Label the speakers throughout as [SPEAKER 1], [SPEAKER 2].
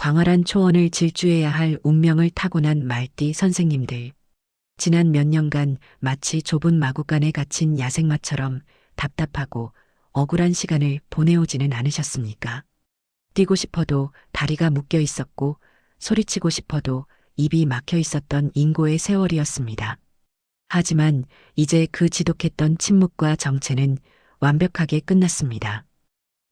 [SPEAKER 1] 광활한 초원을 질주해야 할 운명을 타고난 말띠 선생님들. 지난 몇 년간 마치 좁은 마구간에 갇힌 야생마처럼 답답하고 억울한 시간을 보내오지는 않으셨습니까? 뛰고 싶어도 다리가 묶여 있었고 소리치고 싶어도 입이 막혀 있었던 인고의 세월이었습니다. 하지만 이제 그 지독했던 침묵과 정체는 완벽하게 끝났습니다.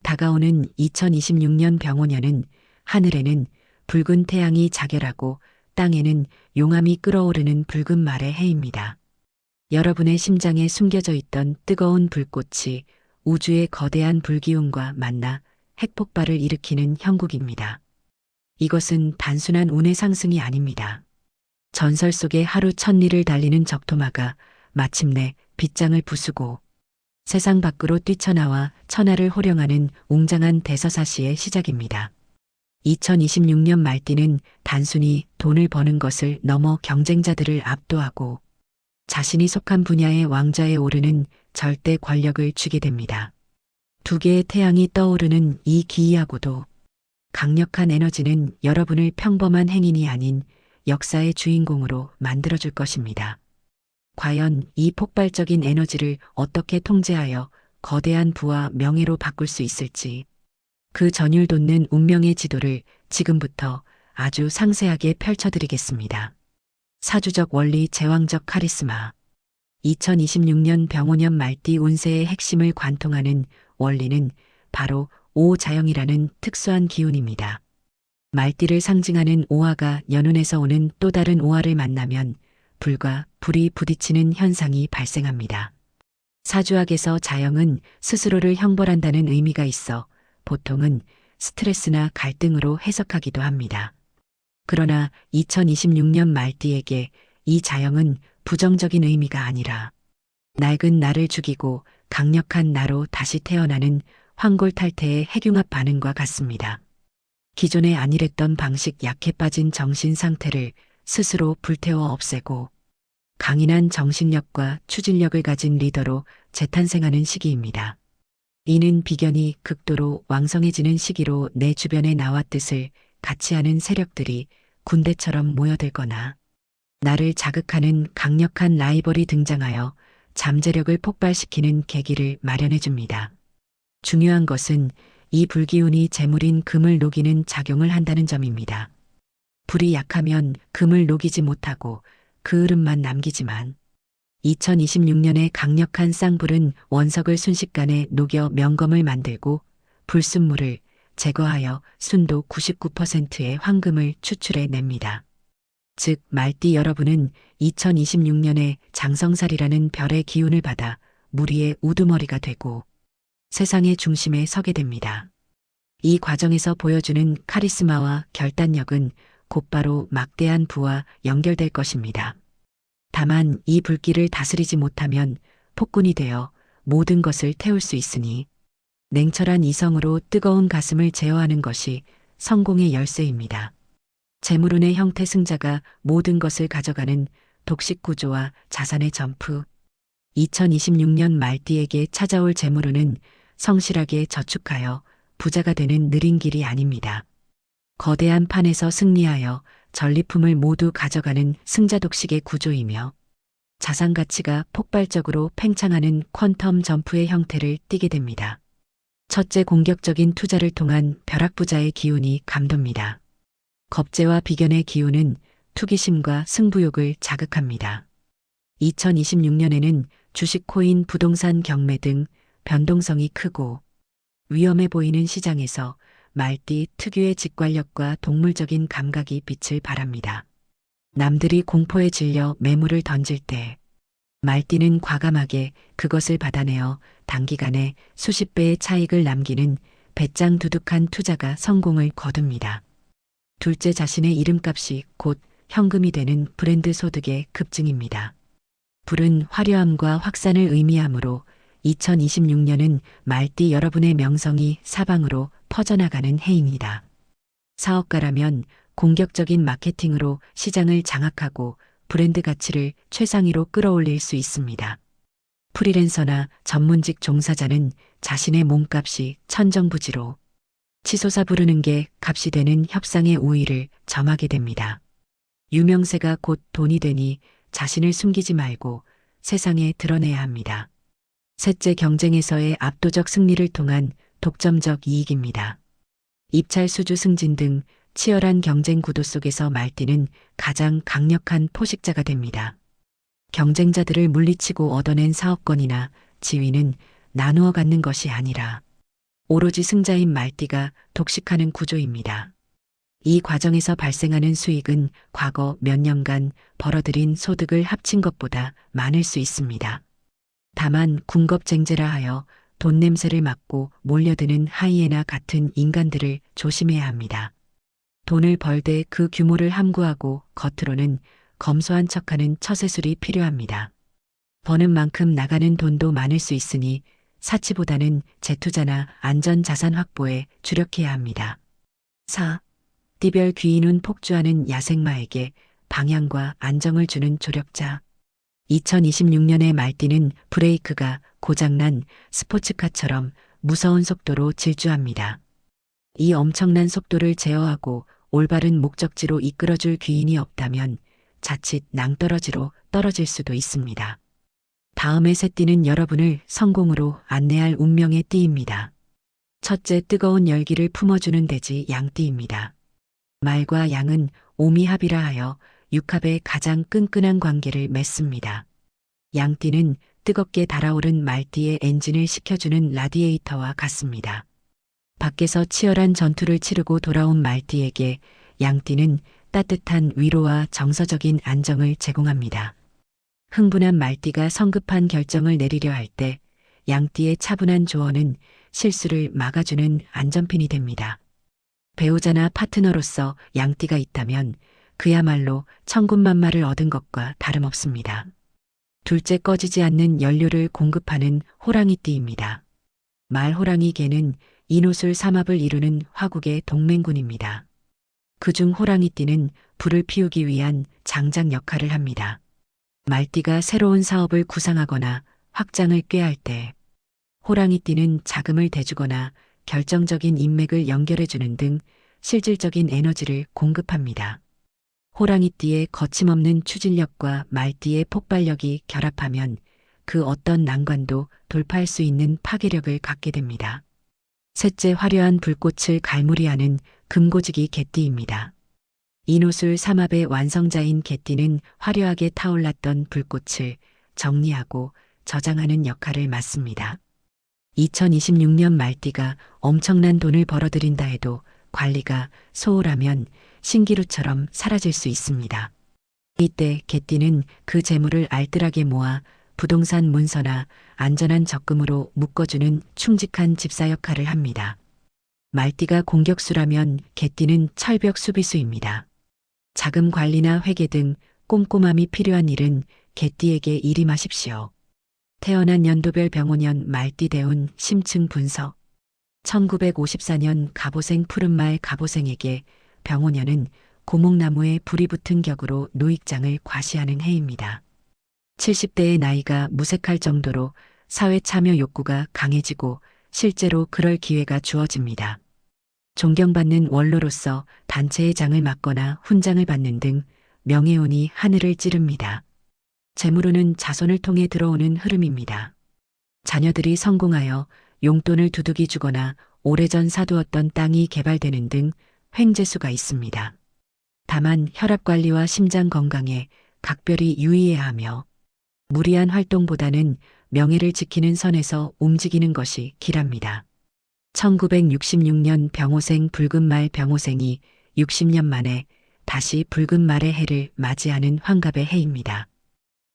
[SPEAKER 1] 다가오는 2026년 병오년은 하늘에는 붉은 태양이 자결하고 땅에는 용암이 끓어오르는 붉은 말의 해입니다. 여러분의 심장에 숨겨져 있던 뜨거운 불꽃이 우주의 거대한 불기운과 만나 핵폭발을 일으키는 형국입니다. 이것은 단순한 운의 상승이 아닙니다. 전설 속의 하루 천리를 달리는 적토마가 마침내 빗장을 부수고 세상 밖으로 뛰쳐나와 천하를 호령하는 웅장한 대서사시의 시작입니다. 2026년 말띠는 단순히 돈을 버는 것을 넘어 경쟁자들을 압도하고 자신이 속한 분야의 왕좌에 오르는 절대 권력을 쥐게 됩니다. 두 개의 태양이 떠오르는 이 기이하고도 강력한 에너지는 여러분을 평범한 행인이 아닌 역사의 주인공으로 만들어줄 것입니다. 과연 이 폭발적인 에너지를 어떻게 통제하여 거대한 부와 명예로 바꿀 수 있을지, 그 전율 돋는 운명의 지도를 지금부터 아주 상세하게 펼쳐드리겠습니다. 사주적 원리 제왕적 카리스마. 2026년 병오년 말띠 운세의 핵심을 관통하는 원리는 바로 오자영이라는 특수한 기운입니다. 말띠를 상징하는 오화가 연운에서 오는 또 다른 오화를 만나면 불과 불이 부딪히는 현상이 발생합니다. 사주학에서 자영은 스스로를 형벌한다는 의미가 있어 보통은 스트레스나 갈등으로 해석하기도 합니다. 그러나 2026년 말띠에게 이 자영은 부정적인 의미가 아니라 낡은 나를 죽이고 강력한 나로 다시 태어나는 황골탈태의 핵융합 반응과 같습니다. 기존에 안일했던 방식 약해 빠진 정신 상태를 스스로 불태워 없애고 강인한 정신력과 추진력을 가진 리더로 재탄생하는 시기입니다. 이는 비견이 극도로 왕성해지는 시기로 내 주변에 나와 뜻을 같이 하는 세력들이 군대처럼 모여들거나 나를 자극하는 강력한 라이벌이 등장하여 잠재력을 폭발시키는 계기를 마련해 줍니다. 중요한 것은 이 불기운이 재물인 금을 녹이는 작용을 한다는 점입니다. 불이 약하면 금을 녹이지 못하고 그 흐름만 남기지만 2026년의 강력한 쌍불은 원석을 순식간에 녹여 명검을 만들고 불순물을 제거하여 순도 99%의 황금을 추출해 냅니다. 즉 말띠 여러분은 2026년에 장성살이라는 별의 기운을 받아 무리의 우두머리가 되고 세상의 중심에 서게 됩니다. 이 과정에서 보여주는 카리스마와 결단력은 곧바로 막대한 부와 연결될 것입니다. 다만 이 불길을 다스리지 못하면 폭군이 되어 모든 것을 태울 수 있으니 냉철한 이성으로 뜨거운 가슴을 제어하는 것이 성공의 열쇠입니다. 재물운의 형태 승자가 모든 것을 가져가는 독식 구조와 자산의 점프. 2026년 말띠에게 찾아올 재물운은 성실하게 저축하여 부자가 되는 느린 길이 아닙니다. 거대한 판에서 승리하여 전리품을 모두 가져가는 승자 독식의 구조이며 자산 가치가 폭발적으로 팽창하는 퀀텀 점프의 형태를 띠게 됩니다. 첫째, 공격적인 투자를 통한 벼락부자의 기운이 감돕니다. 겁재와 비견의 기운은 투기심과 승부욕을 자극합니다. 2026년에는 주식, 코인, 부동산, 경매 등 변동성이 크고 위험해 보이는 시장에서 말띠 특유의 직관력과 동물적인 감각이 빛을 발합니다. 남들이 공포에 질려 매물을 던질 때 말띠는 과감하게 그것을 받아내어 단기간에 수십 배의 차익을 남기는 배짱 두둑한 투자가 성공을 거둡니다. 둘째, 자신의 이름값이 곧 현금이 되는 브랜드 소득의 급증입니다. 불은 화려함과 확산을 의미하므로 2026년은 말띠 여러분의 명성이 사방으로 퍼져나가는 해입니다. 사업가라면 공격적인 마케팅으로 시장을 장악하고 브랜드 가치를 최상위로 끌어올릴 수 있습니다. 프리랜서나 전문직 종사자는 자신의 몸값이 천정부지로 치솟아 부르는 게 값이 되는 협상의 우위를 점하게 됩니다. 유명세가 곧 돈이 되니 자신을 숨기지 말고 세상에 드러내야 합니다. 셋째, 경쟁에서의 압도적 승리를 통한 독점적 이익입니다. 입찰 수주 승진 등 치열한 경쟁 구도 속에서 말띠는 가장 강력한 포식자가 됩니다. 경쟁자들을 물리치고 얻어낸 사업권이나 지위는 나누어 갖는 것이 아니라 오로지 승자인 말띠가 독식하는 구조입니다. 이 과정에서 발생하는 수익은 과거 몇 년간 벌어들인 소득을 합친 것보다 많을 수 있습니다. 다만 궁겁쟁제라 하여 돈 냄새를 맡고 몰려드는 하이에나 같은 인간들을 조심해야 합니다. 돈을 벌되 그 규모를 함구하고 겉으로는 검소한 척하는 처세술이 필요합니다. 버는 만큼 나가는 돈도 많을 수 있으니 사치보다는 재투자나 안전자산 확보에 주력해야 합니다. 4. 띠별 귀인운 폭주하는 야생마에게 방향과 안정을 주는 조력자. 2026년의 말띠는 브레이크가 고장난 스포츠카처럼 무서운 속도로 질주합니다. 이 엄청난 속도를 제어하고 올바른 목적지로 이끌어줄 귀인이 없다면 자칫 낭떠러지로 떨어질 수도 있습니다. 다음의 세 띠는 여러분을 성공으로 안내할 운명의 띠입니다. 첫째, 뜨거운 열기를 품어주는 돼지 양띠입니다. 말과 양은 오미합이라 하여 육합의 가장 끈끈한 관계를 맺습니다. 양띠는 뜨겁게 달아오른 말띠의 엔진을 식혀주는 라디에이터와 같습니다. 밖에서 치열한 전투를 치르고 돌아온 말띠에게 양띠는 따뜻한 위로와 정서적인 안정을 제공합니다. 흥분한 말띠가 성급한 결정을 내리려 할 때 양띠의 차분한 조언은 실수를 막아주는 안전핀이 됩니다. 배우자나 파트너로서 양띠가 있다면 그야말로 천군만마를 얻은 것과 다름없습니다. 둘째, 꺼지지 않는 연료를 공급하는 호랑이띠입니다. 말호랑이 개는 인호술 삼합을 이루는 화국의 동맹군입니다. 그중 호랑이띠는 불을 피우기 위한 장작 역할을 합니다. 말띠가 새로운 사업을 구상하거나 확장을 꾀할 때 호랑이띠는 자금을 대주거나 결정적인 인맥을 연결해주는 등 실질적인 에너지를 공급합니다. 호랑이띠의 거침없는 추진력과 말띠의 폭발력이 결합하면 그 어떤 난관도 돌파할 수 있는 파괴력을 갖게 됩니다. 셋째, 화려한 불꽃을 갈무리하는 금고지기 개띠입니다. 인호술 삼합의 완성자인 개띠는 화려하게 타올랐던 불꽃을 정리하고 저장하는 역할을 맡습니다. 2026년 말띠가 엄청난 돈을 벌어들인다 해도 관리가 소홀하면 신기루처럼 사라질 수 있습니다. 이때 개띠는 그 재물을 알뜰하게 모아 부동산 문서나 안전한 적금으로 묶어주는 충직한 집사 역할을 합니다. 말띠가 공격수라면 개띠는 철벽 수비수입니다. 자금 관리나 회계 등 꼼꼼함이 필요한 일은 개띠에게 일임하십시오. 태어난 연도별 병오년 말띠 대운 심층 분석. 1954년 갑오생 푸른말 갑오생에게 병오년은 고목나무에 불이 붙은 격으로 노익장을 과시하는 해입니다. 70대의 나이가 무색할 정도로 사회 참여 욕구가 강해지고 실제로 그럴 기회가 주어집니다. 존경받는 원로로서 단체의 장을 맡거나 훈장을 받는 등 명예운이 하늘을 찌릅니다. 재물운은 자손을 통해 들어오는 흐름입니다. 자녀들이 성공하여 용돈을 두둑이 주거나 오래전 사두었던 땅이 개발되는 등 횡재수가 있습니다. 다만 혈압관리와 심장 건강에 각별히 유의해야 하며 무리한 활동보다는 명예를 지키는 선에서 움직이는 것이 길합니다. 1966년 병오생 붉은말 병오생이 60년 만에 다시 붉은말의 해를 맞이하는 환갑의 해입니다.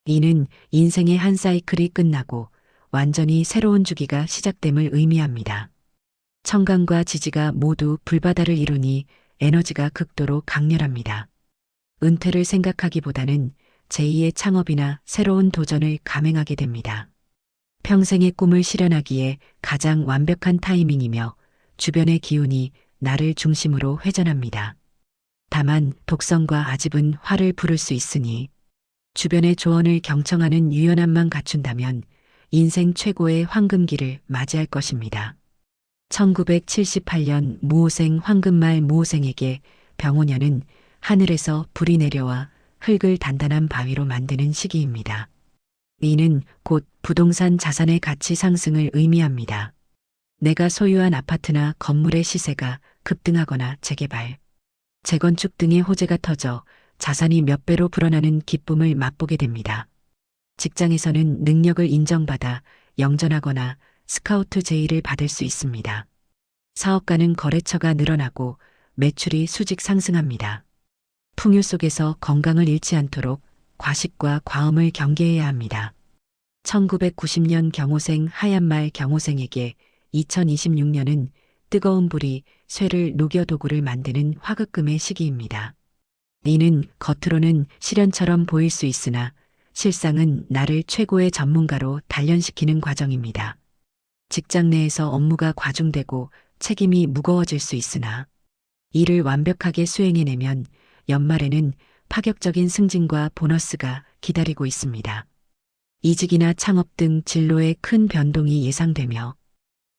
[SPEAKER 1] 이는 인생의 한 사이클이 끝나고 완전히 새로운 주기가 시작됨을 의미합니다. 청강과 지지가 모두 불바다를 이루니 에너지가 극도로 강렬합니다. 은퇴를 생각하기보다는 제2의 창업이나 새로운 도전을 감행하게 됩니다. 평생의 꿈을 실현하기에 가장 완벽한 타이밍이며 주변의 기운이 나를 중심으로 회전합니다. 다만 독성과 아집은 화를 부를 수 있으니 주변의 조언을 경청하는 유연함만 갖춘다면 인생 최고의 황금기를 맞이할 것입니다. 1978년 무오생 황금말 무오생에게 병오년은 하늘에서 불이 내려와 흙을 단단한 바위로 만드는 시기입니다. 이는 곧 부동산 자산의 가치 상승을 의미합니다. 내가 소유한 아파트나 건물의 시세가 급등하거나 재개발, 재건축 등의 호재가 터져 자산이 몇 배로 불어나는 기쁨을 맛보게 됩니다. 직장에서는 능력을 인정받아 영전하거나 스카우트 제의를 받을 수 있습니다. 사업가는 거래처가 늘어나고 매출이 수직 상승합니다. 풍요 속에서 건강을 잃지 않도록 과식과 과음을 경계해야 합니다. 1990년 경호생 하얀말 경호생에게 2026년은 뜨거운 불이 쇠를 녹여 도구를 만드는 화급금의 시기입니다. 이는 겉으로는 시련처럼 보일 수 있으나 실상은 나를 최고의 전문가로 단련시키는 과정입니다. 직장 내에서 업무가 과중되고 책임이 무거워질 수 있으나 이를 완벽하게 수행해내면 연말에는 파격적인 승진과 보너스가 기다리고 있습니다. 이직이나 창업 등 진로에 큰 변동이 예상되며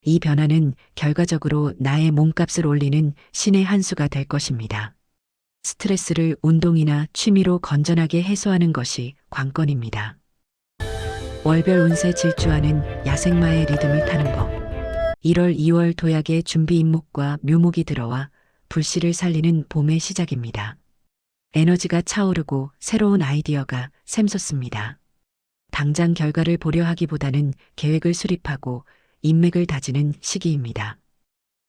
[SPEAKER 1] 이 변화는 결과적으로 나의 몸값을 올리는 신의 한 수가 될 것입니다. 스트레스를 운동이나 취미로 건전하게 해소하는 것이 관건입니다. 월별 운세 질주하는 야생마의 리듬을 타는 법. 1월, 2월 도약의 준비 인목과 묘목이 들어와 불씨를 살리는 봄의 시작입니다. 에너지가 차오르고 새로운 아이디어가 샘솟습니다. 당장 결과를 보려 하기보다는 계획을 수립하고 인맥을 다지는 시기입니다.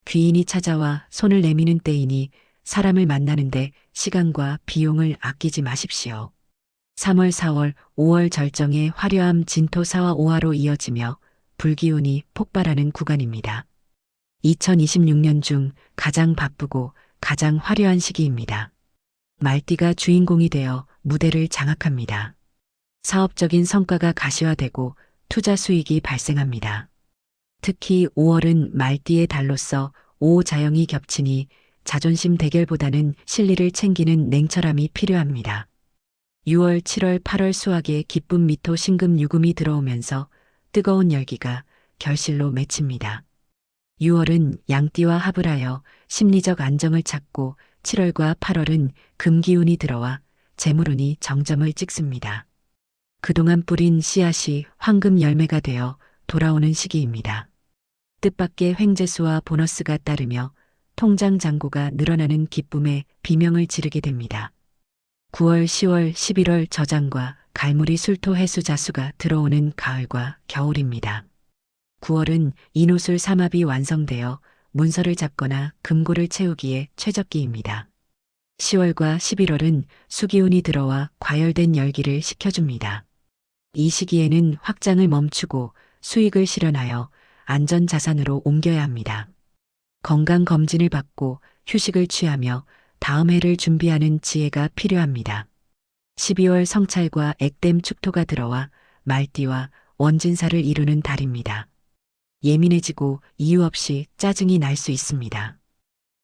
[SPEAKER 1] 귀인이 찾아와 손을 내미는 때이니 사람을 만나는데 시간과 비용을 아끼지 마십시오. 3월, 4월, 5월 절정의 화려함 진토4화 5화로 이어지며 불기운이 폭발하는 구간입니다. 2026년 중 가장 바쁘고 가장 화려한 시기입니다. 말띠가 주인공이 되어 무대를 장악합니다. 사업적인 성과가 가시화되고 투자 수익이 발생합니다. 특히 5월은 말띠의 달로서 오자영이 겹치니 자존심 대결보다는 실리를 챙기는 냉철함이 필요합니다. 6월, 7월, 8월 수학에 기쁨 미토 신금 유금이 들어오면서 뜨거운 열기가 결실로 맺힙니다. 6월은 양띠와 합을 하여 심리적 안정을 찾고 7월과 8월은 금기운이 들어와 재물운이 정점을 찍습니다. 그동안 뿌린 씨앗이 황금 열매가 되어 돌아오는 시기입니다. 뜻밖의 횡재수와 보너스가 따르며 통장 잔고가 늘어나는 기쁨에 비명을 지르게 됩니다. 9월, 10월, 11월 저장과 갈무리 술토 해수 자수가 들어오는 가을과 겨울입니다. 9월은 인호술 삼합이 완성되어 문서를 잡거나 금고를 채우기에 최적기입니다. 10월과 11월은 수기운이 들어와 과열된 열기를 식혀줍니다. 이 시기에는 확장을 멈추고 수익을 실현하여 안전자산으로 옮겨야 합니다. 건강검진을 받고 휴식을 취하며 다음 해를 준비하는 지혜가 필요합니다. 12월 성찰과 액땜 축토가 들어와 말띠와 원진사를 이루는 달입니다. 예민해지고 이유 없이 짜증이 날 수 있습니다.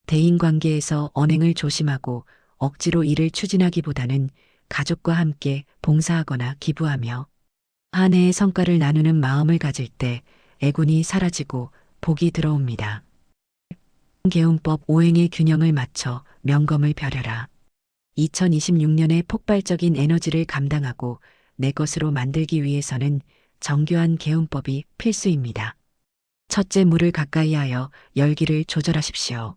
[SPEAKER 1] 대인관계에서 언행을 조심하고 억지로 일을 추진하기보다는 가족과 함께 봉사하거나 기부하며 한 해의 성과를 나누는 마음을 가질 때 애군이 사라지고 복이 들어옵니다. 개운법 오행의 균형을 맞춰 명검을 벼려라. 2026년의 폭발적인 에너지를 감당하고 내 것으로 만들기 위해서는 정교한 개운법이 필수입니다. 첫째, 물을 가까이 하여 열기를 조절하십시오.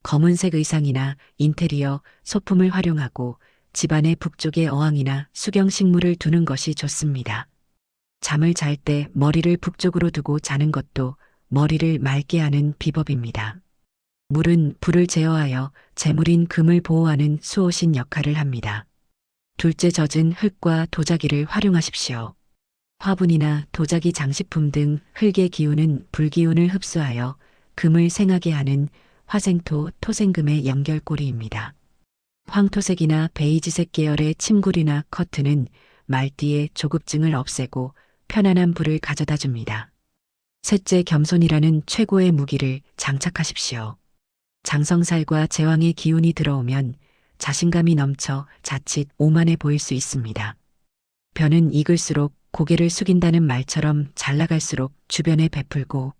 [SPEAKER 1] 검은색 의상이나 인테리어, 소품을 활용하고 집안의 북쪽에 어항이나 수경식물을 두는 것이 좋습니다. 잠을 잘 때 머리를 북쪽으로 두고 자는 것도 머리를 맑게 하는 비법입니다. 물은 불을 제어하여 재물인 금을 보호하는 수호신 역할을 합니다. 둘째, 젖은 흙과 도자기를 활용하십시오. 화분이나 도자기 장식품 등 흙의 기운은 불기운을 흡수하여 금을 생하게 하는 화생토, 토생금의 연결고리입니다. 황토색이나 베이지색 계열의 침구리나 커튼은 말띠의 조급증을 없애고 편안한 불을 가져다 줍니다. 셋째, 겸손이라는 최고의 무기를 장착하십시오. 장성살과 제왕의 기운이 들어오면 자신감이 넘쳐 자칫 오만해 보일 수 있습니다. 벼는 익을수록 고개를 숙인다는 말처럼 잘 나갈수록 주변에 베풀고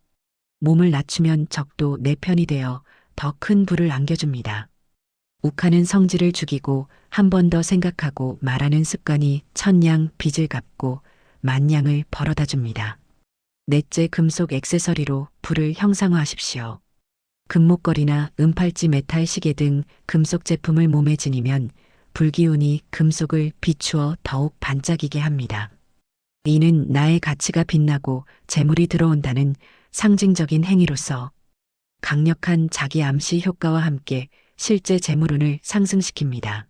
[SPEAKER 1] 몸을 낮추면 적도 내 편이 되어 더 큰 부를 안겨줍니다. 욱하는 성질을 죽이고 한 번 더 생각하고 말하는 습관이 천냥 빚을 갚고 만냥을 벌어다 줍니다. 넷째, 금속 액세서리로 불을 형상화하십시오. 금목걸이나 은팔찌, 메탈 시계 등 금속 제품을 몸에 지니면 불기운이 금속을 비추어 더욱 반짝이게 합니다. 이는 나의 가치가 빛나고 재물이 들어온다는 상징적인 행위로서 강력한 자기 암시 효과와 함께 실제 재물운을 상승시킵니다.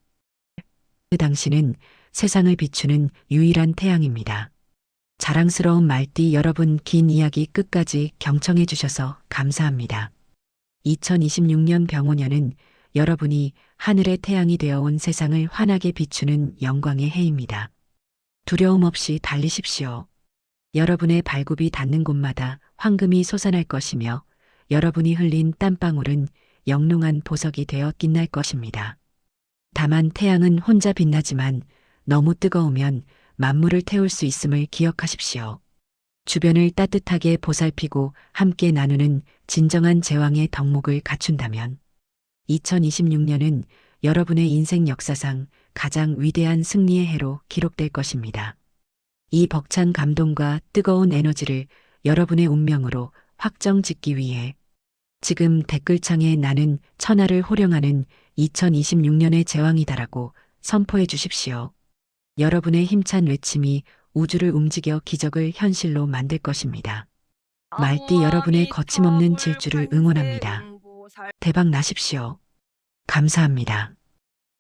[SPEAKER 1] 당신은 세상을 비추는 유일한 태양입니다. 자랑스러운 말띠 여러분, 긴 이야기 끝까지 경청해 주셔서 감사합니다. 2026년 병오년은 여러분이 하늘의 태양이 되어온 세상을 환하게 비추는 영광의 해입니다. 두려움 없이 달리십시오. 여러분의 발굽이 닿는 곳마다 황금이 솟아날 것이며 여러분이 흘린 땀방울은 영롱한 보석이 되어 빛날 것입니다. 다만 태양은 혼자 빛나지만 너무 뜨거우면 만물을 태울 수 있음을 기억하십시오. 주변을 따뜻하게 보살피고 함께 나누는 진정한 제왕의 덕목을 갖춘다면 2026년은 여러분의 인생 역사상 가장 위대한 승리의 해로 기록될 것입니다. 이 벅찬 감동과 뜨거운 에너지를 여러분의 운명으로 확정 짓기 위해 지금 댓글창에 나는 천하를 호령하는 2026년의 제왕이다라고 선포해 주십시오. 여러분의 힘찬 외침이 우주를 움직여 기적을 현실로 만들 것입니다. 말띠 여러분의 거침없는 질주를 응원합니다. 대박 나십시오. 감사합니다.